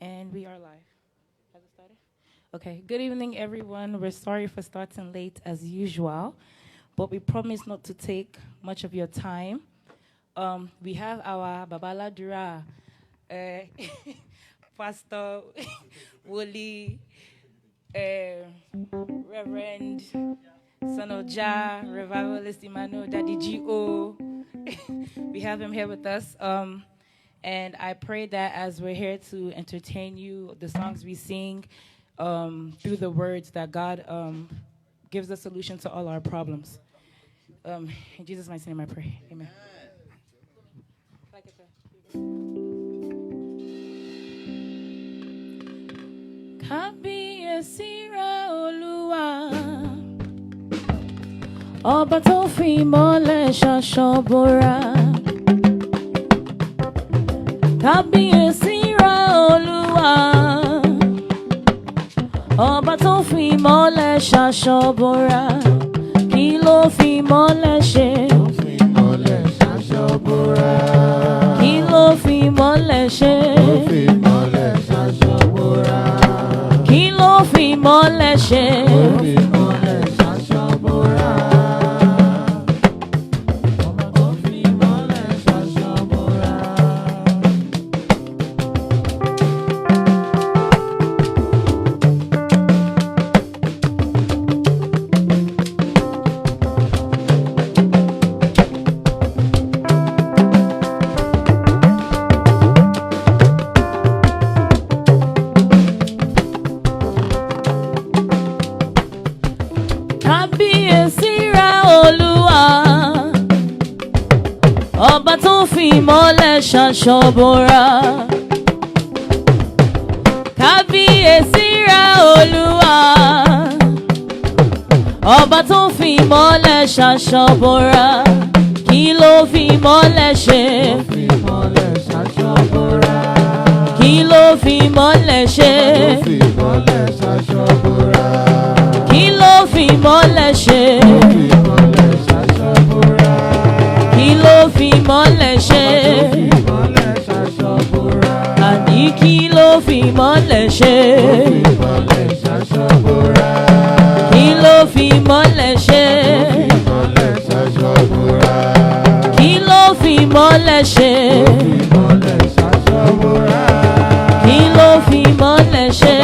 And we are live. Has it started? Okay. Good evening, everyone. We're sorry for starting late as usual, but we promise not to take much of your time. We have our Babaladura, Pastor Woli, Reverend Son of Jah, Revivalist Emmanuel, Daddy G.O. We have him here with us. And I pray that as we're here to entertain you, the songs we sing, through the words, that God gives a solution to all our problems. In Jesus' mighty name I pray. Amen. Kábíyèsíra Olúwa, ọba tó fi ìmọ́lẹ̀ ṣaṣọ bora. Kábíyèsíra Olúwa, ọba tó fi ìmọ́lẹ̀ ṣaṣọ bora. Kí ló fi ìmọ́lẹ̀ ṣe? Kí ló fi ìmọ́lẹ̀ ṣe? Kí ló fi ìmọ́lẹ̀ ṣe? Ọba tó fi ìmọ́lẹ̀ ṣaṣọ bora. Kábíyèsíra Olúwa, ọba tó fi ìmọ́lẹ̀ ṣaṣọ bora. Kí ló fi ìmọ́lẹ̀ ṣe? Kí ló fi ìmọ́lẹ̀ ṣe? Kí ló fi ìmọ́lẹ̀ ṣe? Kí ló fi ìmọ́lẹ̀ ṣe? Àní kí ló fi ìmọ́lẹ̀ ṣe? Kí ló fi ìmọ́lẹ̀ ṣe? Kí ló fi ìmọ́lẹ̀ ṣe? Kí ló fi ìmọ́lẹ̀ ṣe?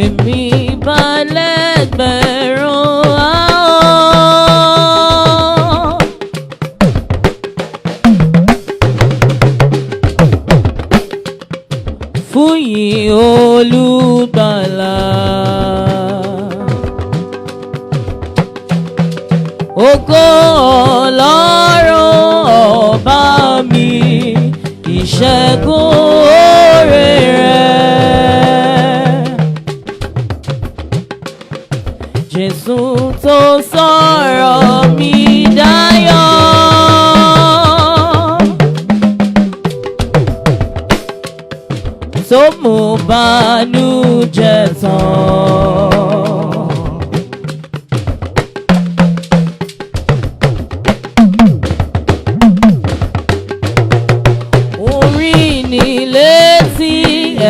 Èmi balẹ̀ gbẹ̀rún ahọ́n fún yìn Olùgbàlà. Ògo Ọlọ́run ọba mi, ìṣẹ́gun oore rẹ̀. Jésù tó sọ̀rọ̀ mi dayọ̀, tó mú bànújẹ́ tán. Orí ni létí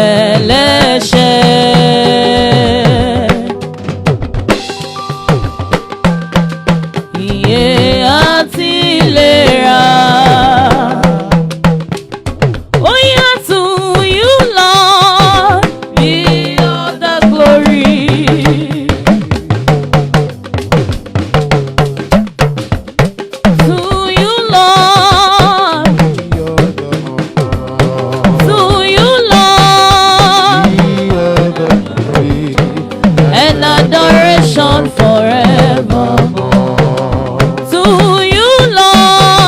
ẹlẹ́ṣẹ̀, àti ìlera. Oh yeah, to you Lord be all the glory. To you Lord, to you Lord, and adoration forever. To you Lord,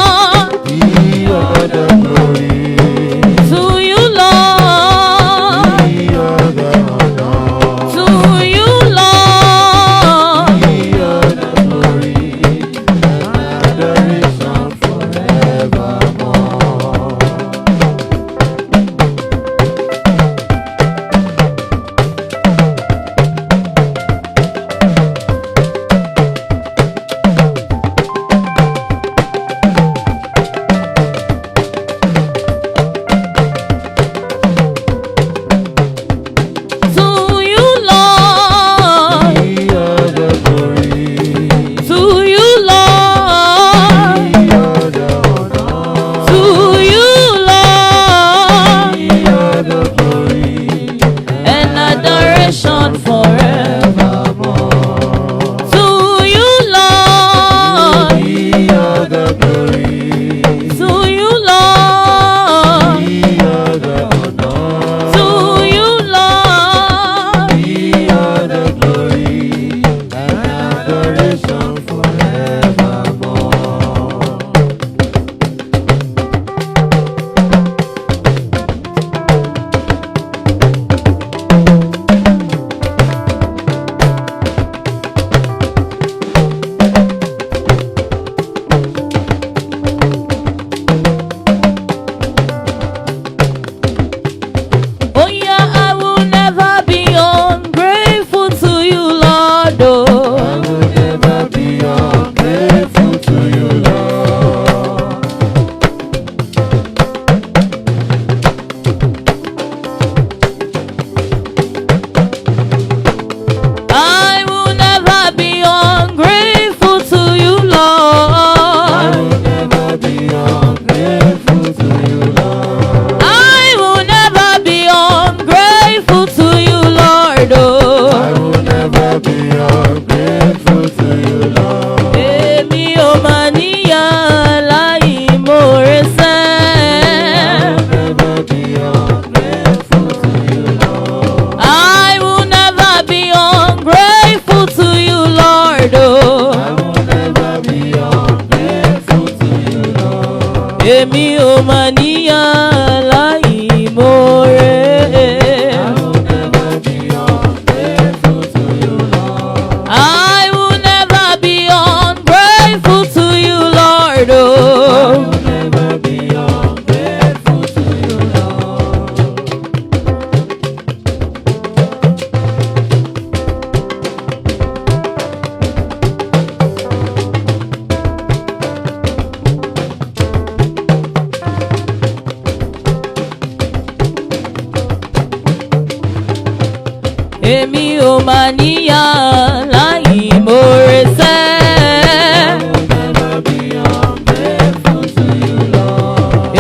máa níyàn láì mórè sẹ́.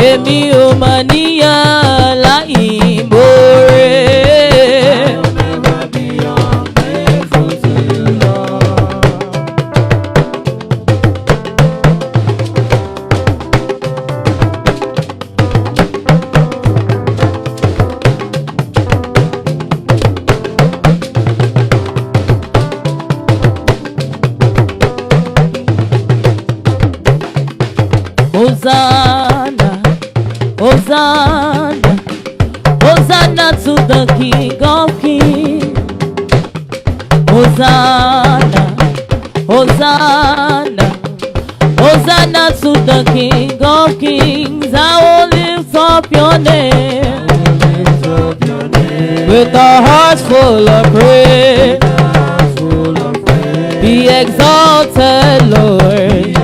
Èmi ò máa níyàn láì mórè. Hosanna, Hosanna, Hosanna to the King of Kings. Hosanna, Hosanna, Hosanna to the King of Kings. I will lift up your name with our hearts full of praise. Be exalted, Lord.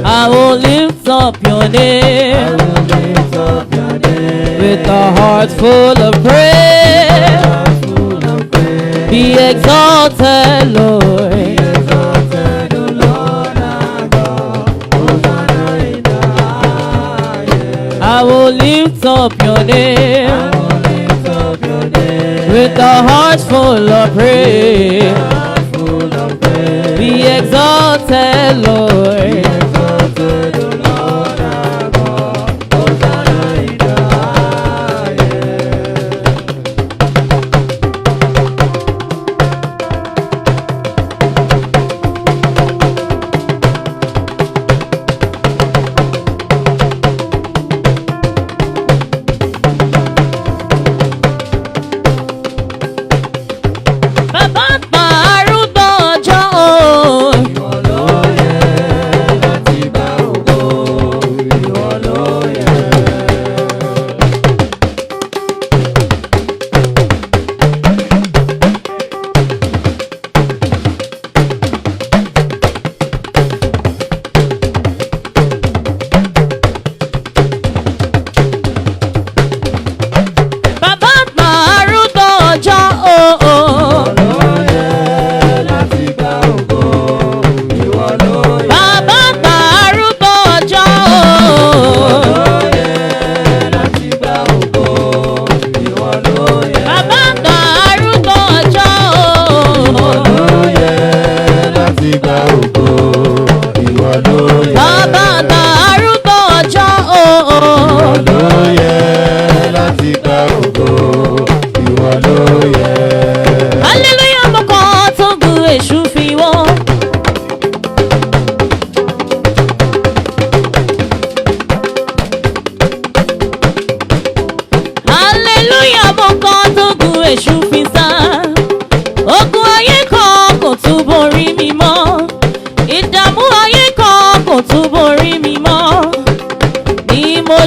I will lift up your name with a heart full of praise. Be exalted, Lord. I will lift up your name with a heart full of praise. Be exalted, Lord.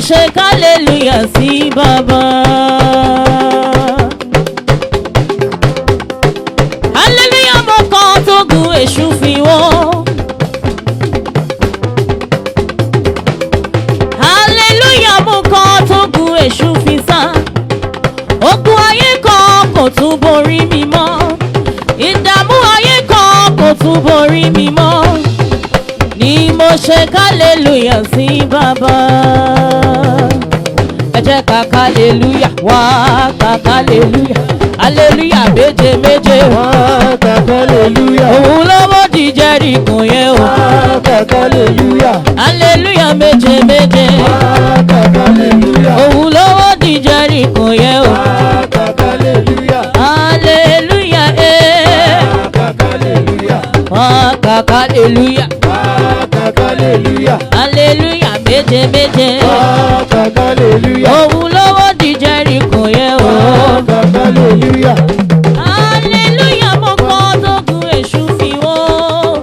Shake hallelujah, see Baba. Hallelujah, mo kàn tó gun èṣù fi wọ́n. Hallelujah, mo kàn tó gun èṣù fi sá. Ogun ayé kan kò tún borí mi mọ́. Ìdààmú ayé kan kò tún borí mi mọ́. Ni mo shake hallelujah, see Baba. Ẹ kàkà hallelujah, wá kàkà hallelujah, hallelujah méje méje, wá kàkà hallelujah. Òun lọ́wọ́ di Jẹ́ríkò yẹn o, wá kàkà hallelujah, hallelujah méje méje, wá kàkà hallelujah. Òun lọ́wọ́ di Jẹ́ríkò yẹn o, wá kàkà hallelujah, hallelujah wá kàkà hallelujah, wá kàkà hallelujah, wá kàkà hallelujah, hallelujah méje méje, wá kàkà hallelujah. Òun lọ́wọ́ di Jẹ́ríkò yẹn o, wá kàkà hallelujah. Hallelujah, mo kàn tó gun èṣù fi wọ́n.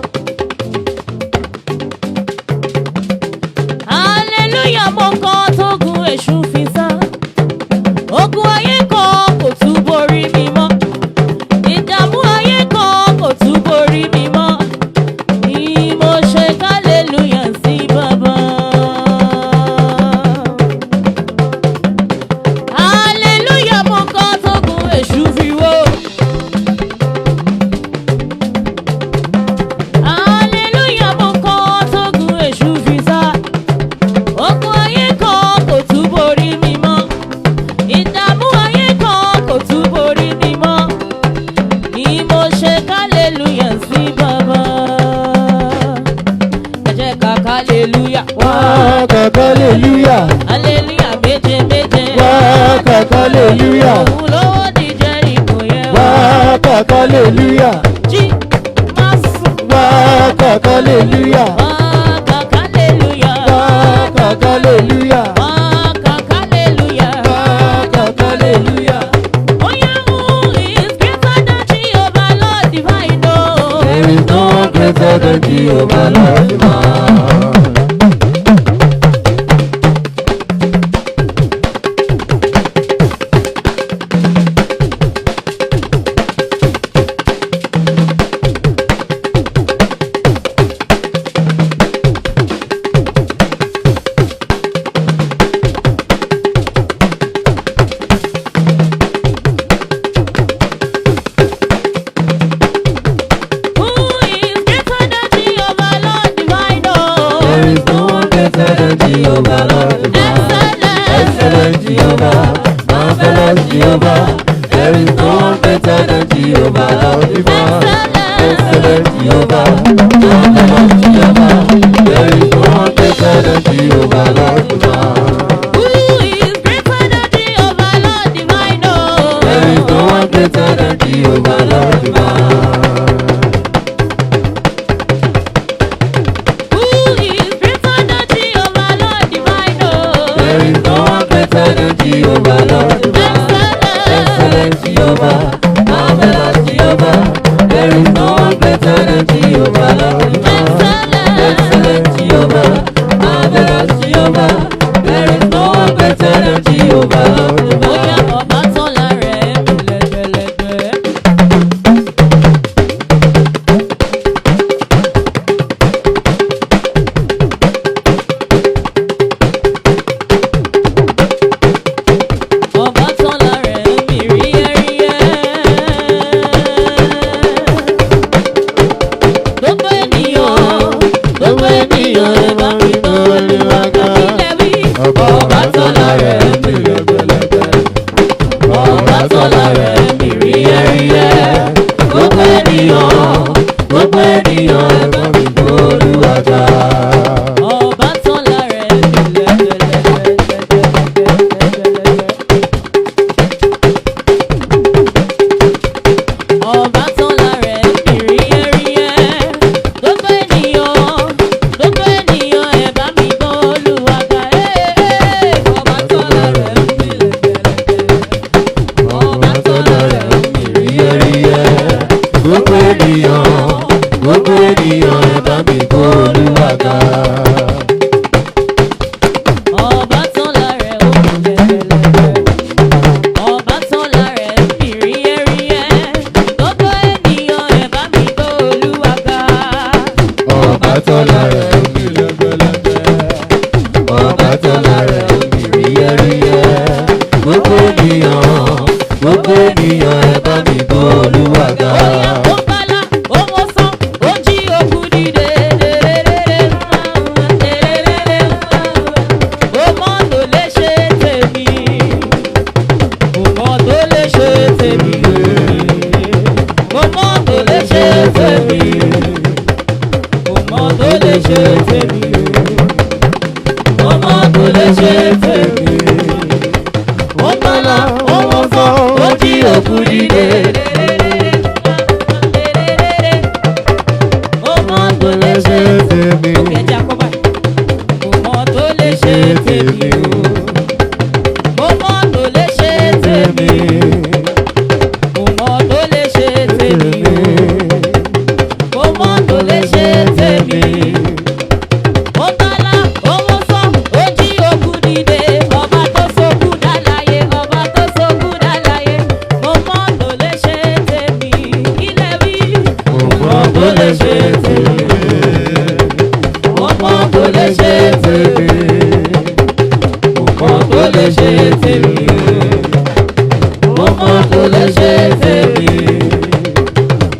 Hallelujah, mo kàn tó gun èṣù fi sá. Ogun ayé kan kò tún borí mi mọ́. Ìdààmú ayé kan kò tún borí mi mọ́. Ni mo ṣe hallelujah sí Baba. hallelujah. Hallelujah, méje méje. Hallelujah. Òun lówó di Jẹ́ríkò yẹn. Hallelujah. Jí máa sùn. Hallelujah. Hallelujah. Hallelujah. Hallelujah. Hallelujah. Oya, who is greater than Jehovah, Lord divine, oh. There is no one greater than Jehovah, Lord divine. Who is greater than Jehovah, Lord divine, oh. There is no one greater than Jehovah, Lord divine. Excellent Jehovah, marvelous Jehovah. There is no one greater than Jehovah, Lord divine. Excellent Jehovah, marvelous Jehovah. There is no one greater than Jehovah, Lord divine. Who is greater than Jehovah, Lord divine, oh. There is no one greater than Jehovah, Lord divine. Who is greater than Jehovah, Lord divine, oh. There is no one greater than Jehovah, Lord divine. Excellent Jehovah, marvelous Jehovah. There is no one greater than Jehovah, Lord divine. Excellent Jehovah, marvelous Jehovah. There is no one greater than Jehovah, Lord Oya, divine. ọba tọ́lá rẹ̀ mi lẹ́gbẹ̀lẹ́gbẹ̀. Ọba tọ́lá rẹ̀ mi ríyẹ́ríyẹ́. Gbogbo ènìyàn ẹ bá mi tó Olúwa ká. Ilẹ̀ wí. Ọba tọ́lá rẹ̀ mi lẹ́gbẹ̀lẹ́gbẹ̀. Ọba tọ́lá rẹ̀ mi ríyẹ́ríyẹ́. Gbogbo ènìyàn ẹ bá mi gbọ́ Olúwa ga. Ọba tọ́lá rẹ̀ mi lẹ́gbẹ̀lẹ́gbẹ̀. Ọba tọ́lá rẹ̀ mi ríyẹ́ríyẹ́. Gbogbo ènìyàn ẹ bá mi gbọ́ Olúwa ga. Ọba tọ́lá rẹ̀ mi lẹ́gbẹ̀lẹ́gbẹ̀. Ọba tọ́lá rẹ̀ mi ríyẹ́ríyẹ́. Gbogbo ènìyàn ẹ bá mi gbọ́ Olúwa ga. Ọba tọ́lá rẹ̀ ó mi lẹ́gbẹ̀lẹ́gbẹ̀. Ọba tọ́lá rẹ̀ mi ríyẹ́ríyẹ́. Gbogbo ènìyàn ẹ bá mi gbọ́ Olúwa ga. Ọba tọ́lá rẹ̀ mi lẹ́gbẹ̀lẹ́gbẹ̀. Ọba tọ́lá rẹ̀ mi ríyẹ́ríyẹ́. Gbogbo ènìyàn ẹ bá mi gbọ́ Olúwa ga. Oya ó bala, ó wọ́n sán, ó jí òkú dìde. Ó mọ̀ tó lè ṣe tèmi. Ó mọ̀ tó lè ṣe tèmi. Ó mọ̀ tó lè ṣe tèmi. Ó mọ̀ tó lè ṣe tèmi. Ó mọ̀ tó lè ṣe tèmi. Ó bala, ó wọ́n sán, ó jí òkú dìde. Ó mọ̀ tó lè ṣe tèmi. Òkè ẹja kọ́ báyìí. Ó mọ̀ tó lè ṣe tèmi o. Ó mọ̀ tó lè ṣe tèmi. Ó mọ̀ tó lè ṣe tèmi o. Ó mọ̀ tó lè ṣe tèmi. Ó tọ́lá, ó mú sán, ó jí òkú dìde. Ọba tó sókú dálàyé, ọba tó sókú dálàyé. Ó mọ̀ tó lè ṣe tèmi. Ilẹ̀ wí. Ó mọ̀ tó lè ṣe tèmi. Ó mọ̀ tó lè ṣe tèmi. Ó mọ̀ tó lè ṣe tèmi. Ó mọ̀ tó lè ṣe tèmi.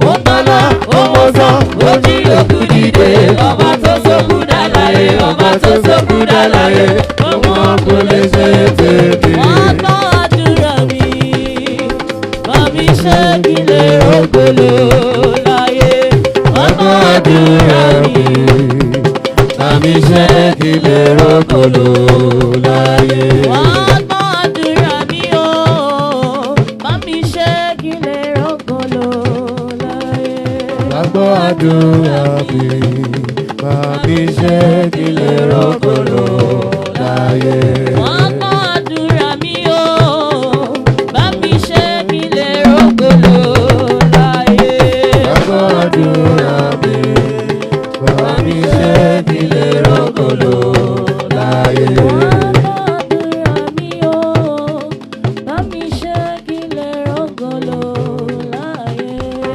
Ó tọ́lá, ó mú sán, ó jí òkú dìde. Ọba tó sókú dálàyé, ọba tó sókú dálàyé. Ó mọ̀ tó lè ṣe tèmi. Wọ́n gbọ́ àdúrà mi, bá mi ṣe kí lè rògbòlò láyé. Wọ́n gbọ́ àdúrà mi, Bá mi ṣe kí lè rógòlò láyé. Wá gbọ́ àdúrà mi o, bá mi ṣe kí lè rógòlò láyé. Wá gbọ́ àdúrà mi, bá mi ṣe kí lè rógòlò láyé. Wá gbọ́ àdúrà mi o, bá mi ṣe kí lè rógòlò láyé. Wá gbọ́ àdúrà mi, bá mi ṣe kí lè rógòlò láyé.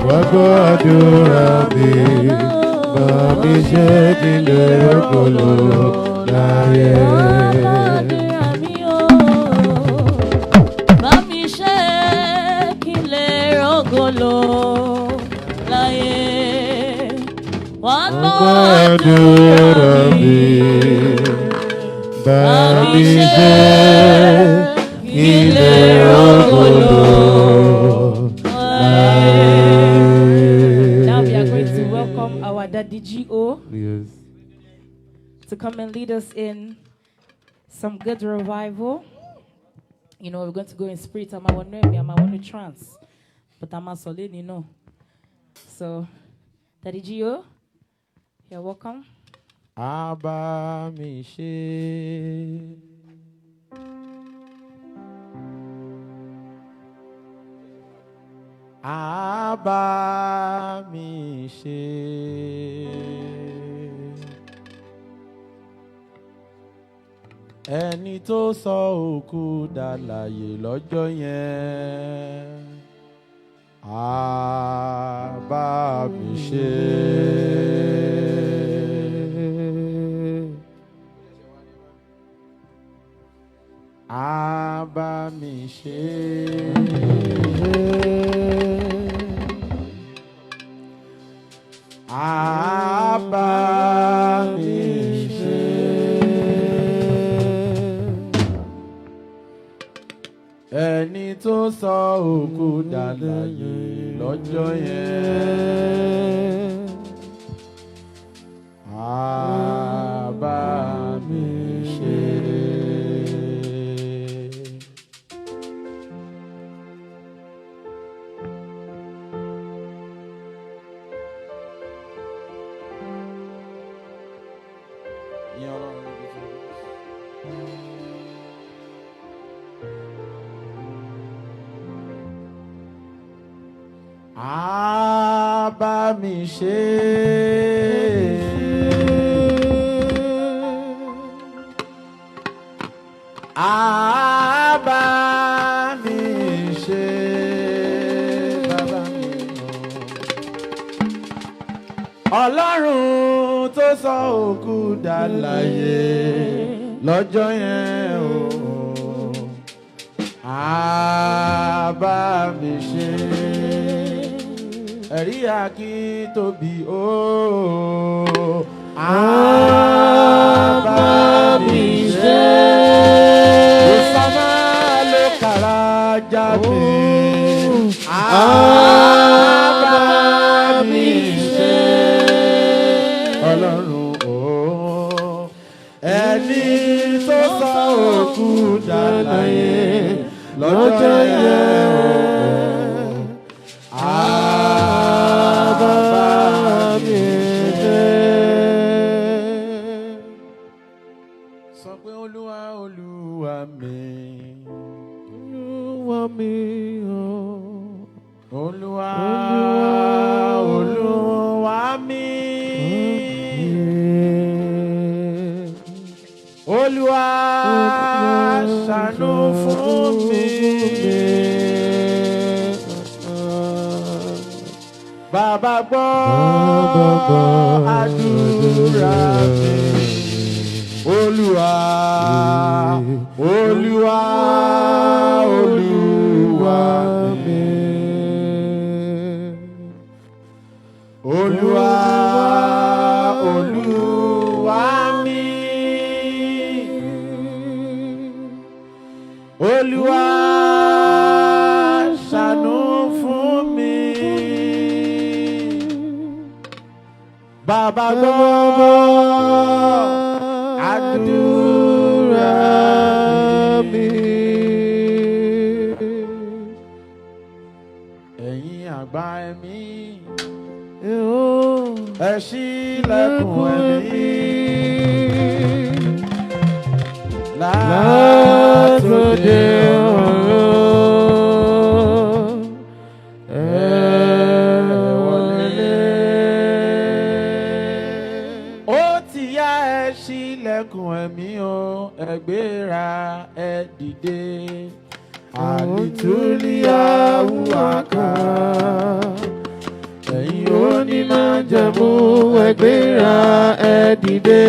Wá gbọ́ àdúrà mi, bá mi ṣe kí lè rógòlò láyé. Bá mi ṣe kí lè rógòlò láyé. Wá gbọ́ àdúrà mi, bá mi ṣe kí lè rógòlò láyé. Now we are going to welcome our Daddy G.O. Yes. to come and lead us in some good revival. You know, we're going to go in spirit. I'm going to trance. But I'm a solid, you know. So, Daddy G.O., you're welcome. Abba mi ṣe. Abba mi ṣe. Ẹni tó sọ òkú dàlàyé lọ́jọ́ yẹn. Abba mi ṣe. Abba mi ṣe. Abba mi ṣe. Ẹni tó sọ òkú dàlàyé lọ́jọ́ yẹn. Abba mi ṣe. Abba mi ṣe. Abba mi ṣe. Bàbá mi mọ̀. Ọlọ́run tó sọ òkú dàlàyé lọ́jọ́ yẹn o. Abba mi ṣe. Ẹ̀rí Akíntóbi o. Abba mi ṣe. Ìsọmọ ló kàrà jáde. Abba mi ṣe. Ọlọ́run o. Ẹni tó sọ òkú dàlàyé lọ́jọ́ yẹn o. Abba mi ṣe. Sọ pé Olúwa Olúwa mi. Olúwa mi o. Olúwa Olúwa mi. Olúwa ṣàánú fún mi. Bàbá gbọ́ àdúrà mi. Olúwa, Olúwa, Olúwa mi. Olúwa, Olúwa mi. Olúwa ṣàánú fún mi. Bàbá gbọ́ àdúrà mi. Ẹ̀yin àgbà ẹ̀mí, ẹ ṣílẹ̀kùn ẹ̀mí látòde ọ̀run. Ó ti yá, ẹ ṣílẹ̀kùn ẹ̀mí o, ẹ gbéra ẹ dìde. Àlìtúlíyàwó àká, ẹ̀yin onímájẹ̀mú, ẹ gbéra ẹ dìde.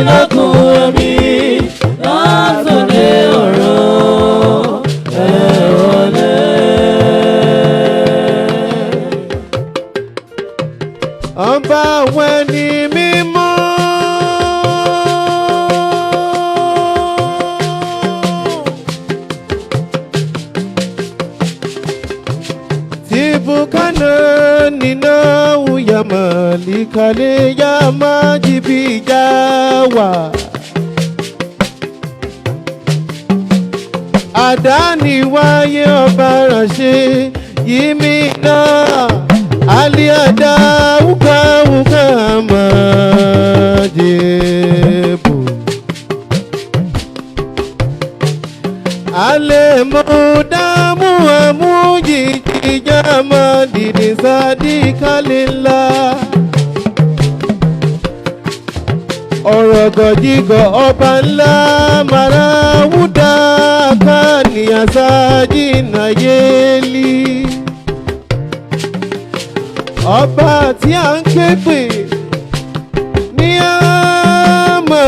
lọ́kùn mi látòdè ọ̀run ẹ wọlé. Ọba àwọn ẹni mímọ́. Tibukana nina uyama likale yama jibijawa. Àdáni wáyé ọba ránṣẹ́ yìí náà. Aliada uka uka majebu Ale mudamu amuji jama didi sadikalila ọ̀rọ̀ gọ̀jígọ̀ ọba ńlá mara wúdà kàníyàn sáájì nàyẹ́lì. Ọba tí a ń ké pè ní àmọ́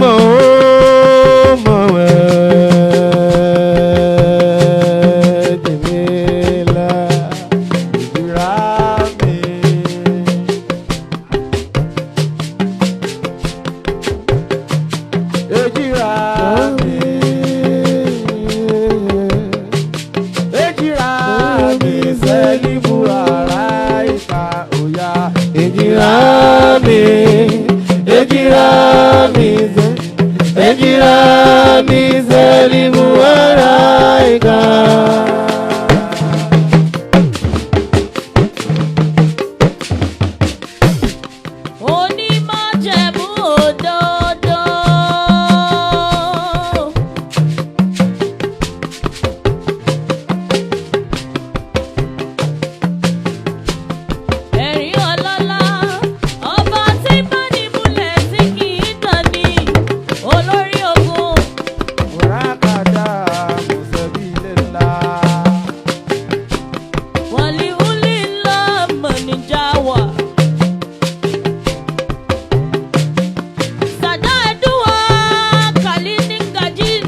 ó mọ̀ tèmílà ìjìrà mi. Èjìrà mi. Èjìrà mi sẹ́ni búra ara ìka òyà. Èjìrà mi, èjìrà mi sẹ́ni búra ara ìka. Onímájẹ̀mú òdodo. Ẹ̀rín ọlọ́lá, ọba tí bá ní múlẹ̀ tí kì í tàn ní olórí ogun. Wàràkàdà mùsẹ̀bí lè la. Wàlíwúlì ńlá mọ̀nìjà wà. Sàdá ẹ̀dúwà kàlí ní gàjín.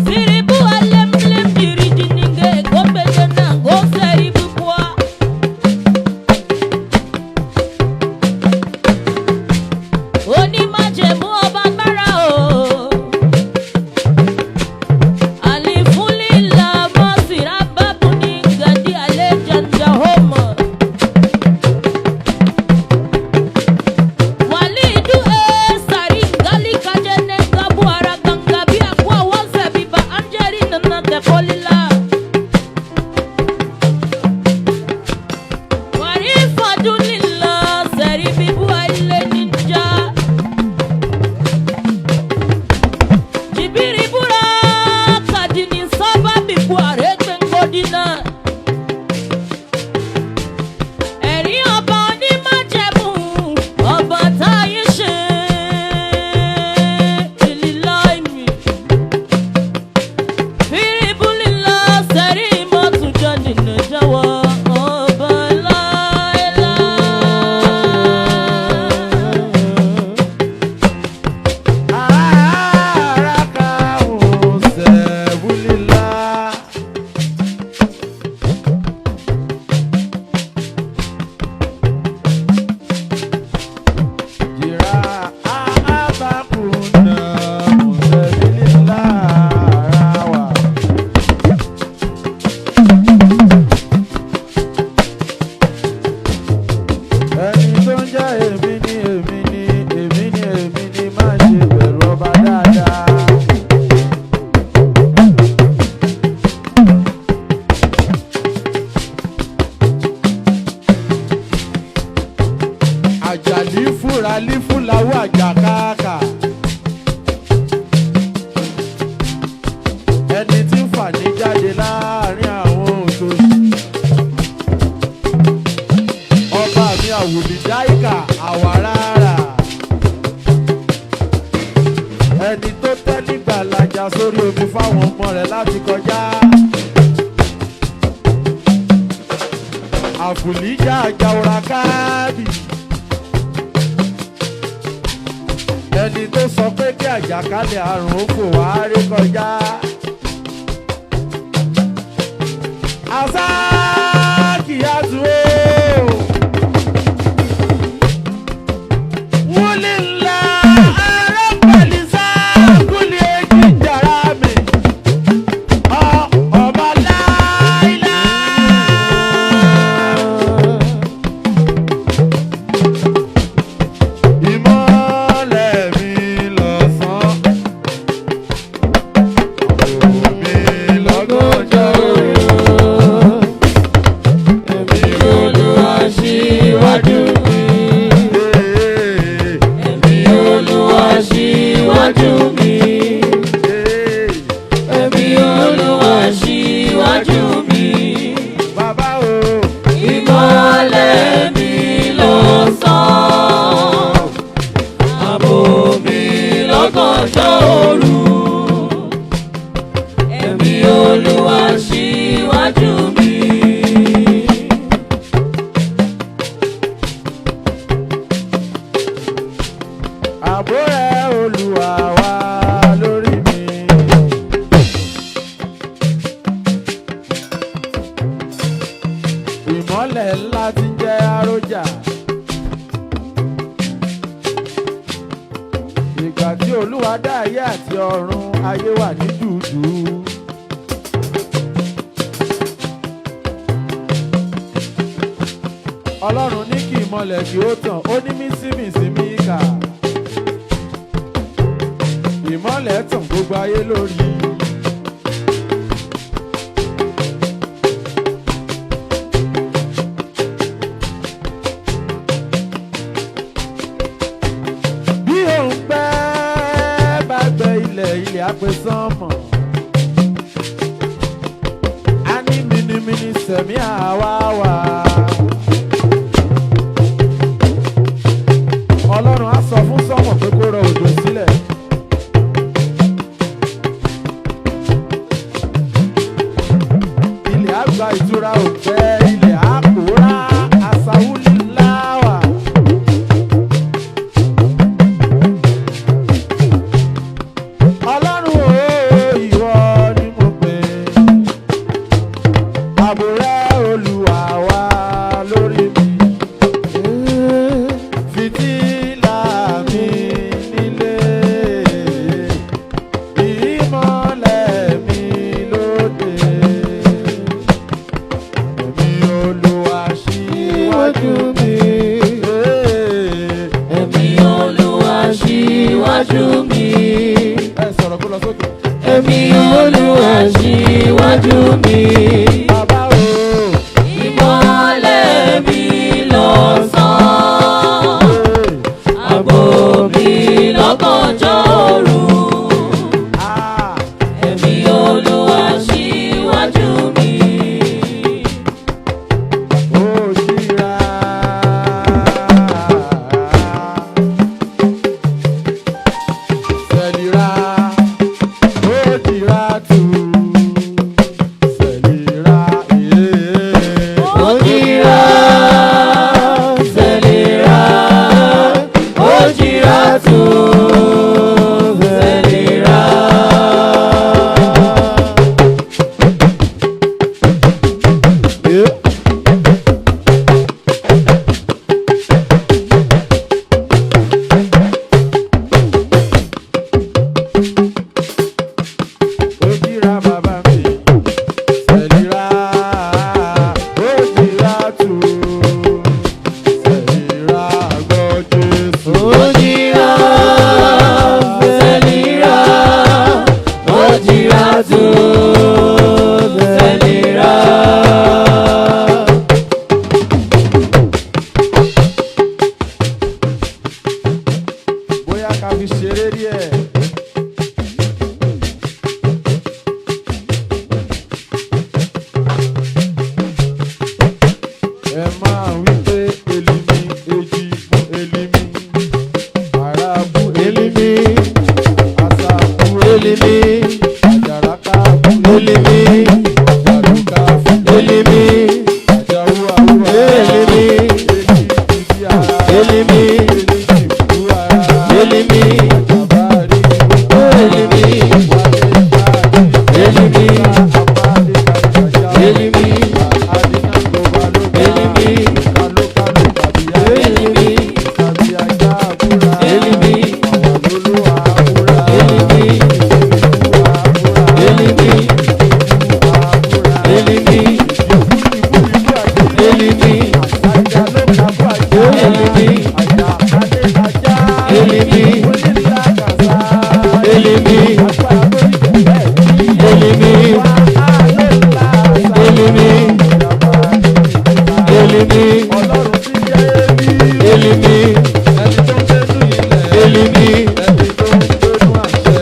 Siribu alemlem diriji ninge gombele na go seribu kwa. Onímájẹ̀mú ọba agbára o. Alifuli la masira babu ni gadi alejanja homo. Walidu sari gali kajene gabu araganga bi akwa wanse biba anjeri nana te kolila. Warifa dunila sari bibu aile ninja. Jibiri bura kadini saba bibu aregbe ngodina. Ẹ̀rín ọba onímájẹ̀mú, ọba táyé ṣe ìlílá ìmì. Fíribúlílá sẹ́rí mọ́túnjọ́ nínú jẹ́wọ́ ọba láéláé. Àràkà mùsẹ̀bí lè la. Jìrà àbákùnà mùsẹ̀bí lè la ara wa. Ẹni tó ń jẹ́ èmi ni èmi ni èmi ni èmi ni máa ṣe bẹ̀rù ọba dáadáa. Àjàlí fúnra lífúnláwó àjàkáàkà. Ẹni tí ń fà ní jáde láàrin àwọn òṣòṣì. Ọba mi àwòlídáìkà àwàràrà. Ẹni tó tẹ́ nígbà lajà sórí omi fáwọn ọmọ rẹ̀ láti kọjá. Àfùlíjà àjàwòrà káàbì. ẹni tó sọ pé kí àjàkálẹ̀ àrùn ó fò wá rí kọjá. àṣà kìí àtú o. wúlì ńlá arábàlì sáàkúlì èjì jàrá mi. ọba láìlá. ìmọ̀lẹ̀ mi lọ́sàn-án. omi lọ́gọ́jọ́ òru. èmi Olúwa ṣíwájú mi. èmi Olúwa ṣíwájú mi. èmi Olúwa ṣíwájú mi. bàbá o. ìmọ̀lẹ̀ mi lọ́sàn-án, ààbò mi lọ́gànjọ́ òru. Ẹ̀mí Olúwa ṣíwájú mi. ààbò rẹ̀ Olúwa wà lórí mi. ìmọ́lẹ̀ ńlá tí ń jẹ́ àròjà. ìgbà tí Olúwa dá ayé àti ọ̀run, ayé wà ní dúdú. Ọlọ́run ní kí ìmọ́lẹ̀ kí ó tàn, ó ní mísímìsímí kà. ìmọ́lẹ̀ tàn gbogbo ayé lórí. bí òun pẹ́ bá gbẹ ilẹ̀, ilẹ̀ á pe sánmọ̀. a ní minimini sẹ̀mí àwa wà. Ọlọ́run á sọ fún sánmọ̀ pé kó rọ òjò sílẹ̀. ilẹ̀ á gba ìtura òpẹ́, ilẹ̀ á pòórá, àṣàwùlì ńlá wà. Ọlọ́run o, ìwọ ni mo pè. ààbò rẹ̀ Olúwa wà lórí mi. fìtílà mi nílé, ìmọ́lẹ̀ mi lóde. Ẹ̀mí Olúwa ṣíwájú mi. Ẹ̀mí Olúwa ṣíwájú mi. ẹ sọ̀rọ̀ kó lọ sókè. Ẹ̀mí Olúwa ṣíwájú mi. bàbá o. Ìmọ̀lẹ̀ mi lọ́sàn-án, ààbò mi lọ́gànjọ́ òru. Ah. Ẹ̀mí Olúwa ṣíwájú mi. Ojira. Selira. Ojira tu. Selira. Yeah. Ojira, Selira, Ojira tu, Selira. Yeah. Ojira bàbá mi. Selira. Ojira tu. Selira gbọ́ Jésù. Ojira, Selira, Ojira tu, Selira. Bóyá ká fi ṣeré díẹ̀. Ẹ máa wí pé elimi èjì fún elimi, àràbù elimi, àṣàbù elimi, àjàràkà fún elimi, àjàdùkà fún elimi, àjàwù àwùwà elimi, èjì fún ti ara, elimi, èjì fún ara, elimi. Elimi, Elimi, Elimi, Elimi, Elimi, Elimi,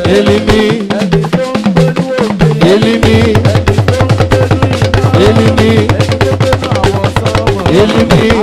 Elimi, Elimi, Elimi, Elimi, Elimi,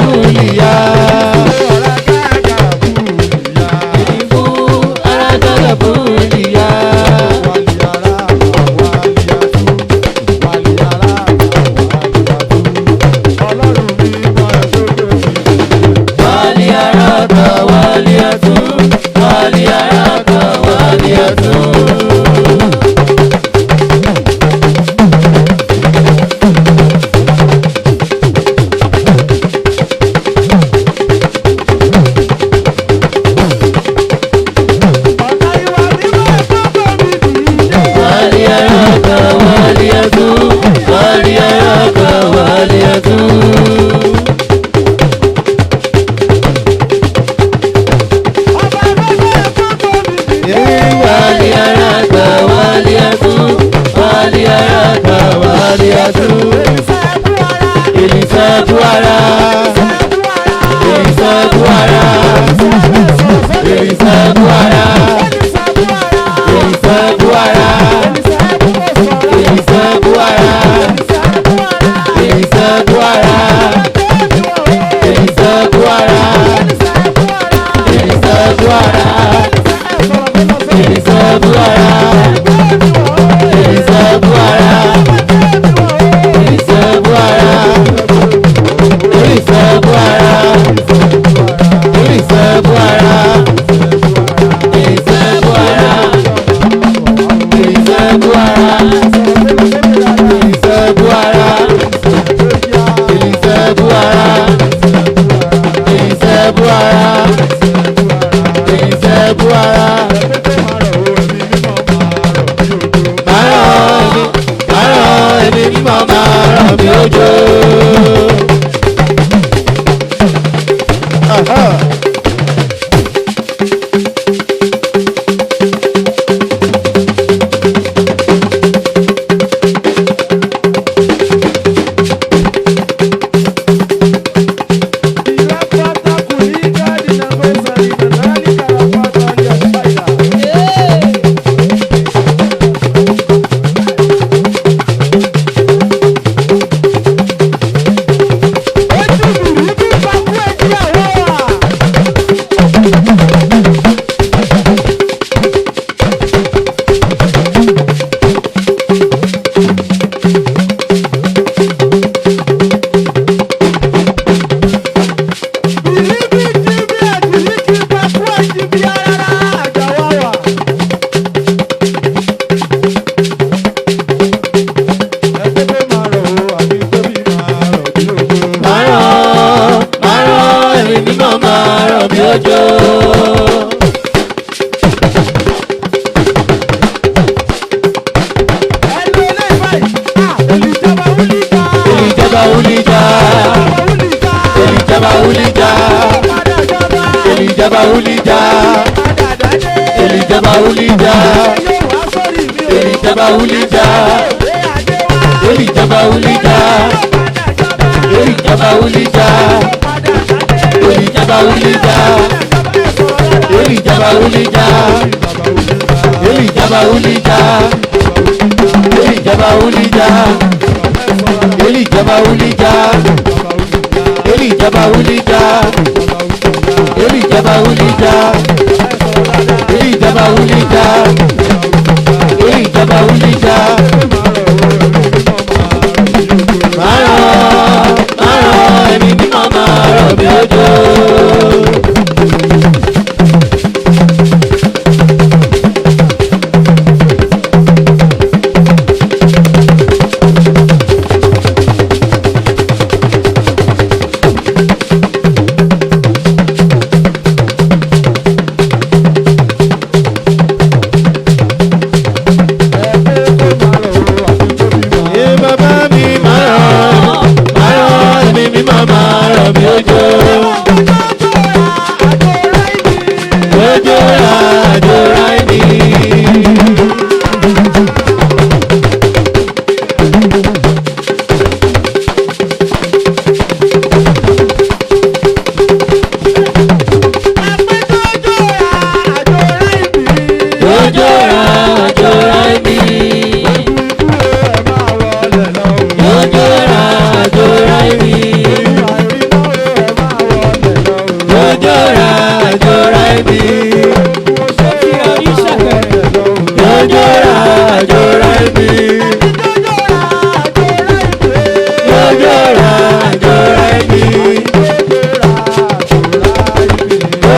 Hallelujah.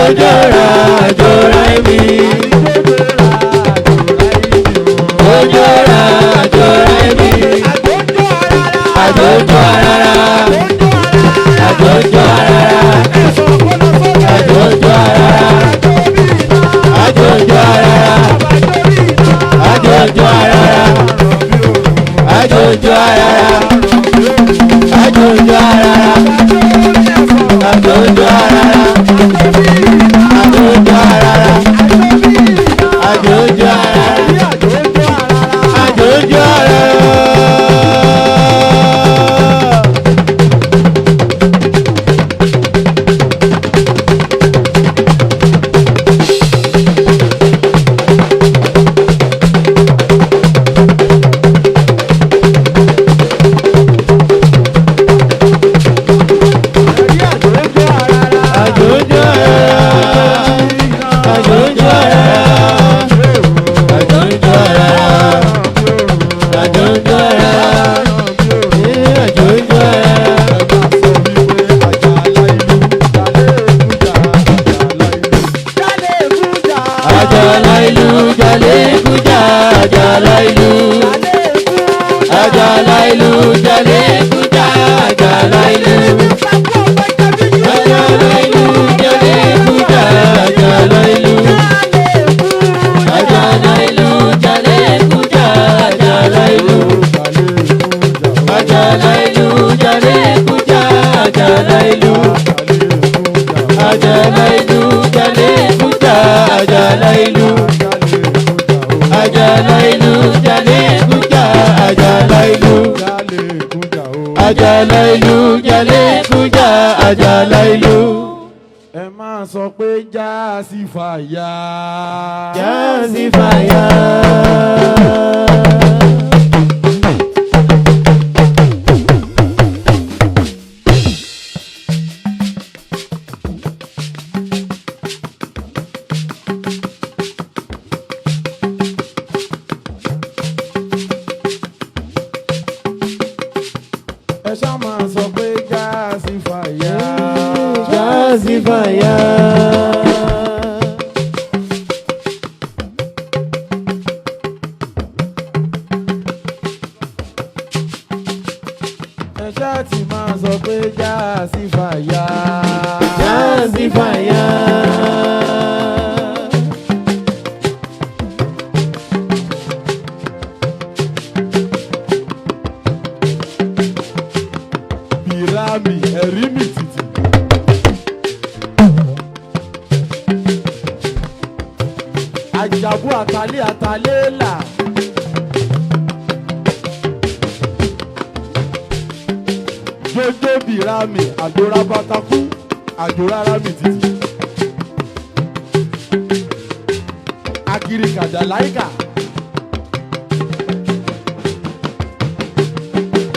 Ojora, ojora imi. Ojora, ojora imi. Ajojo arara. Ajojo arara. Ajojo arara. Ajojo arara. Ajojo arara. Ajojo arara. Ajojo arara. Ajojo arara. Ajojo arara. Ajojo arara. Ajojo arara. Àjàlá ìlú jalè kújà àjàlá ìlú. Ẹ máa sọ pé já sí fàyà. Já sí fàyà. Ẹ ṣá máa sọ pé já sí fàyà. Já sí fàyà. Ẹ ṣá ti máa sọ pé já sí fàyà. Já sí fàyà. Bìrámì ẹ̀rí mi tìtì. Àjàbú àtàlẹ́ àtàlẹ́ là. Jójó bìrámì àdóra bàtàkù àdóra rámì tìtì. Akiri kàjà láìka.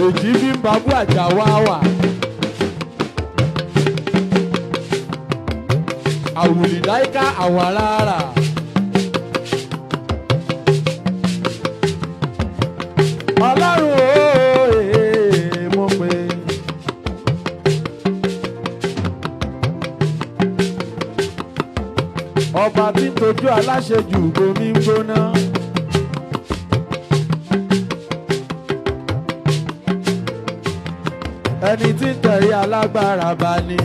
Èjì bí ń babú àjà wá wà. Àwùlì láìka àwàràrà. Ọlọ́run ooo mo pè. Ọba tí ń tojú aláṣejù gbomi ń gbóná. Ẹni tí ń tẹ̀rí alágbára bá ní.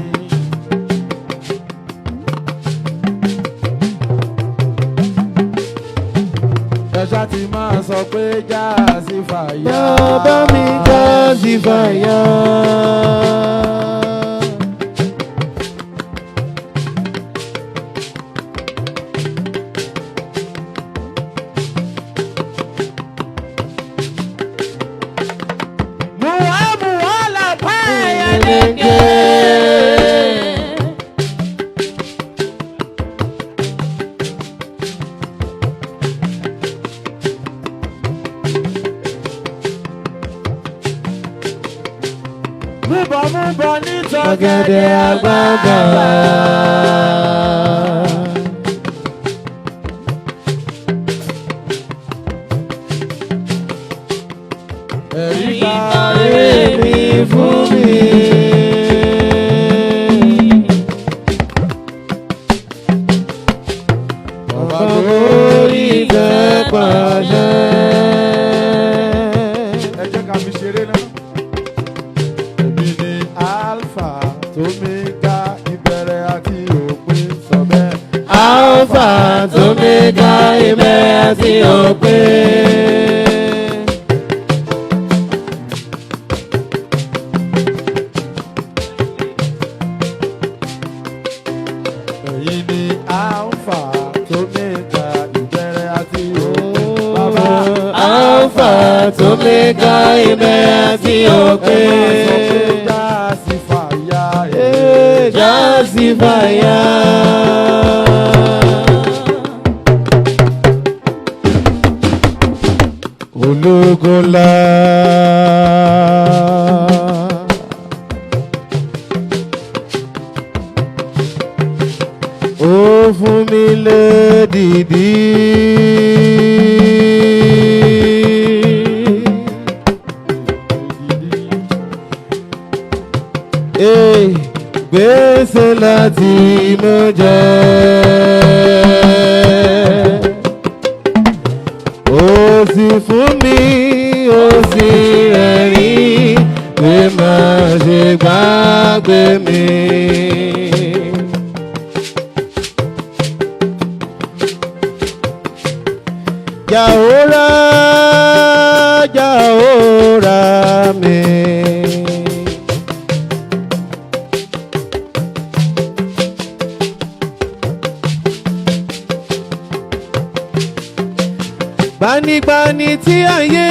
Ẹ̀ṣá ti máa sọ pé já sí fàyà. Bàbá mi já sí fàyà. Múbọ̀ ní Ọ̀gẹ̀dẹ̀ àgbagbà. Ẹ̀rí bá Èmi fún mi. tó mẹ́ta ìbẹ̀rẹ̀ àti òpin. Èyí ni Alpha tó mẹ́ta ìbẹ̀rẹ̀ àti òpin. Bàbá Alpha tó mẹ́ta ìbẹ̀rẹ̀ àti òpin. Jásífàyà. Ológo ńlá. Ó fún mi lédìdí. Gbèsè láti mo jẹ. Ó sì fún mi, ó sì rẹ̀yìn pé má ṣe gbàgbé mi. Yahora mi. Gbanigbani tí ayé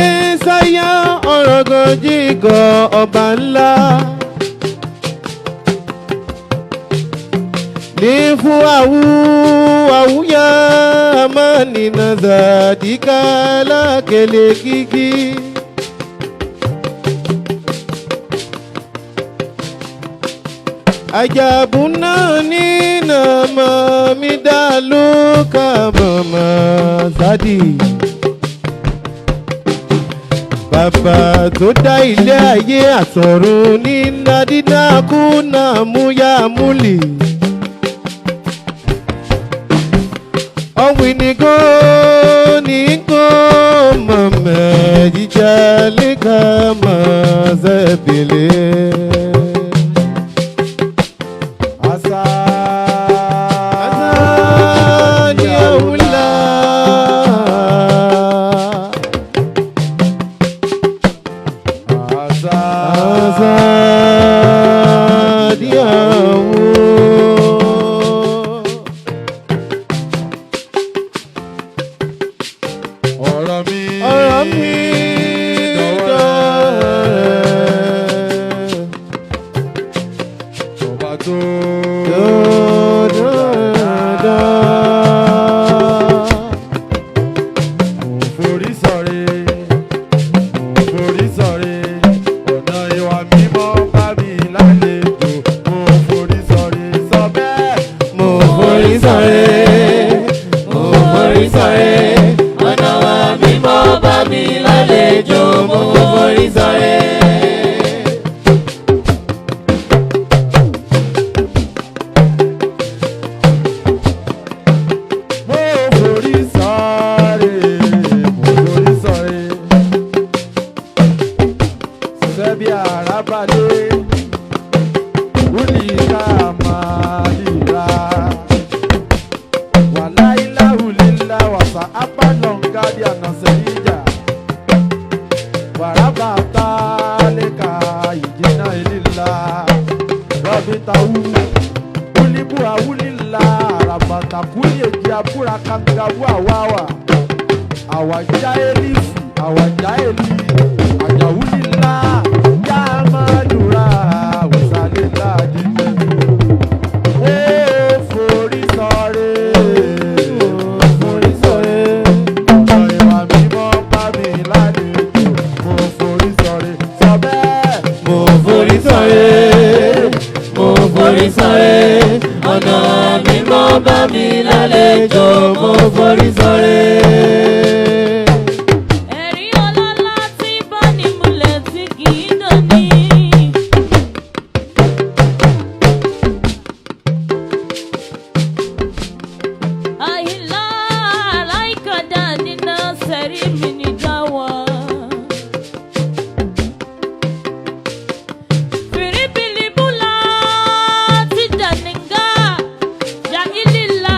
sáyà ọ̀rọ̀ gòjìgọ̀ ọba ńlá. Ní fún àwúyá amánìna zàdíkà lákèlè kíkí. Ajabuna ní nàmà mi dá lóka màmá sádì. Bàbá tó dá ilé ayé àtọ̀run ní nadínàkú náà múyá múlì. Ọ̀wìn nìkan nìkan mọ̀mẹ́ jíjà lẹ́ka máa zẹ́bìlẹ̀. Firipilibula ti janinga ja ilila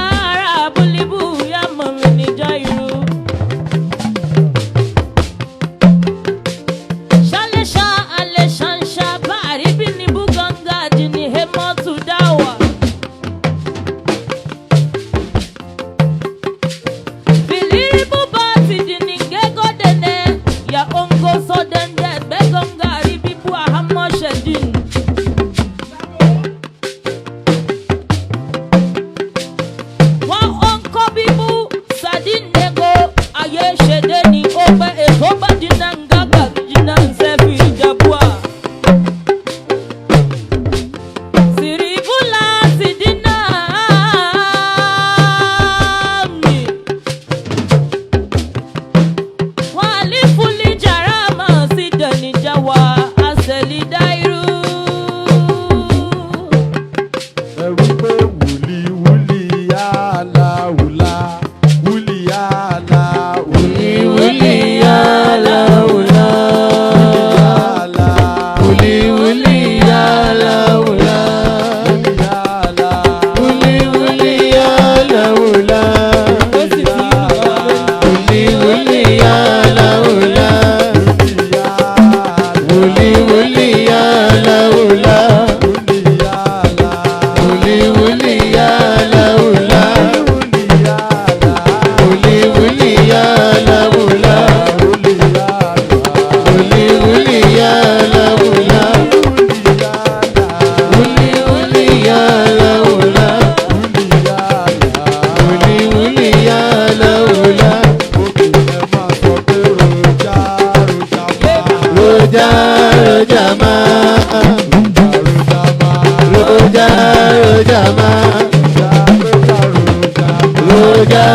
roja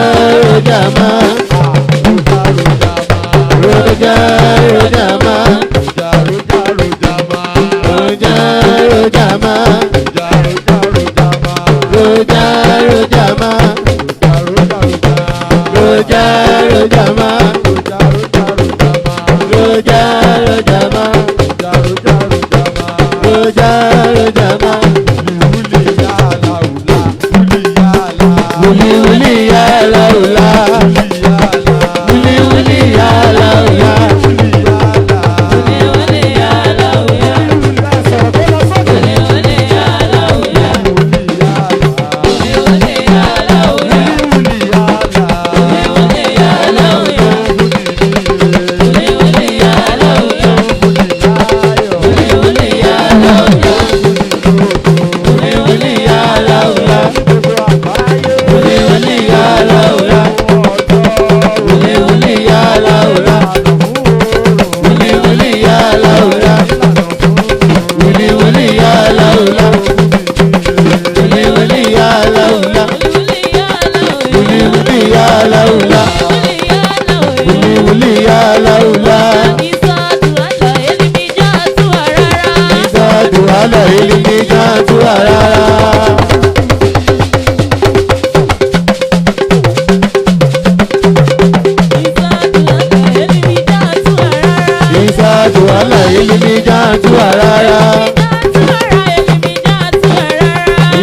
rojama, roja rojama, roja rojama, roja rojama, roja rojama, roja rojama, roja rojama. Wuli wuli ya laula, wuli wuli ya laula, wuli wuli ya laula, wuli wuli ya laula, wuli wuli ya laula, wuli wuli ya laula, wuli wuli ya laula, wuli wuli ya laula, wuli wuli ya laula. Wuli wuli ya laula, wuli wuli ya laula, wuli wuli ya laula, wuli wuli ya laula, wuli wuli ya laula, wuli wuli ya laula, wuli wuli ya laula. Isa duala ilmi jatu arara. Duala ilmi jatu arara,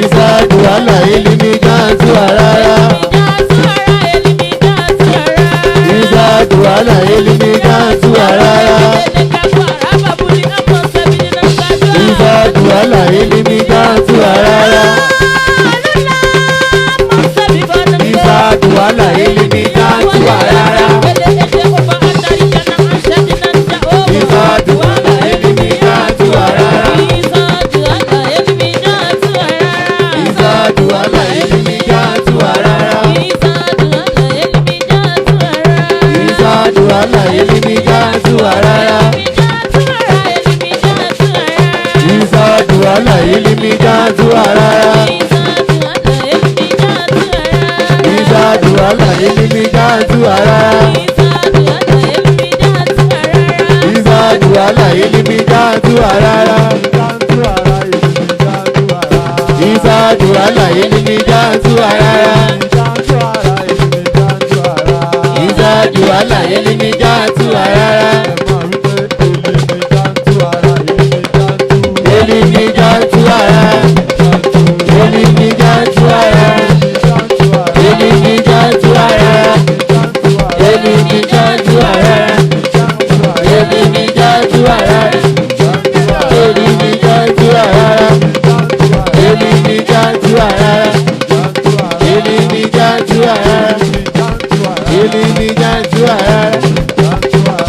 Isa duala ilmi jatu arara, Isa duala ilmi jatu arara, Isa duala ilmi jatu arara, Isa duala ilmi jatu arara. Isa duala ilmi jatu arara. Isa duala ilmi jatu arara. Isa duala ilmi jatu arara. Isa duala ilmi jatu arara. Isa duala ilmi jatu arara. Isa duala ilmi jatu arara. Isa duala ilmi jatu arara. Isa duala ilmi jatu arara. Ilmi jatu arara. Ilmi jatu arara. Ilmi jatu arara. Ilmi jatu arara. Elimi jatu arara, elimi jatu arara, elimi jatu arara, elimi jatu arara, elimi jatu arara, elimi jatu arara,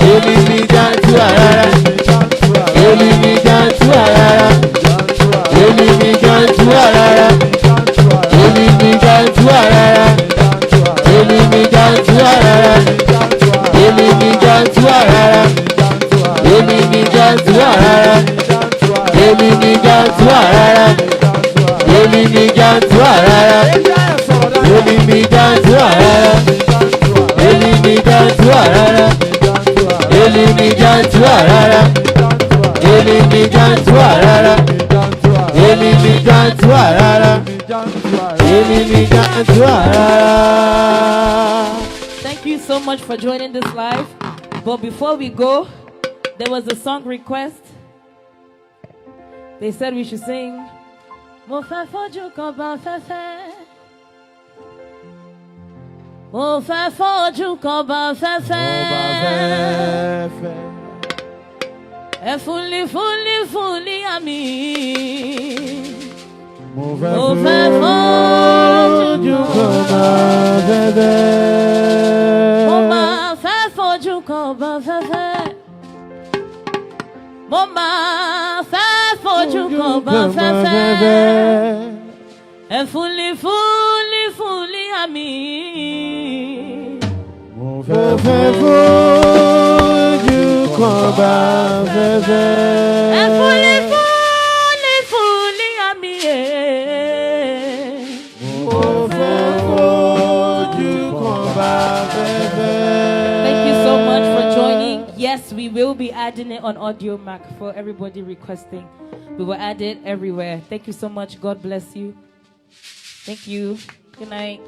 elimi jatu arara, elimi jatu arara, elimi jatu arara, elimi jatu arara, elimi jatu arara. Elimi jatu arara, elimi jatu arara, elimi jatu arara, elimi jatu arara, elimi jatu arara, elimi jatu arara, elimi jatu arara, elimi jatu arara, elimi jatu arara. Thank you so much for joining this live. But before we go, there was a song request. They said we should sing. Mo fẹ́ fojú kan bá fẹ́fẹ́. Mo fẹ́ fojú kan bá fẹ́fẹ́. Ẹ fúnni fúnni fúnni àmì. Mo fẹ́ fojú kan bá fẹ́fẹ́. Mo máa fẹ́ fojú kan bá fẹ́fẹ́. Mo máa fẹ́ fojú kan bá fẹ́fẹ́. Ẹ fúnni fúnni fúnni àmì. Mo fẹ́ fojú kan bá fẹ́fẹ́. Ẹ fúnni fúnni fúnni àmì. Mo fẹ́ fojú yes, we will be adding it on Audio Mac for everybody requesting. We will add it everywhere. Thank you so much. God bless you. Thank you. Good night.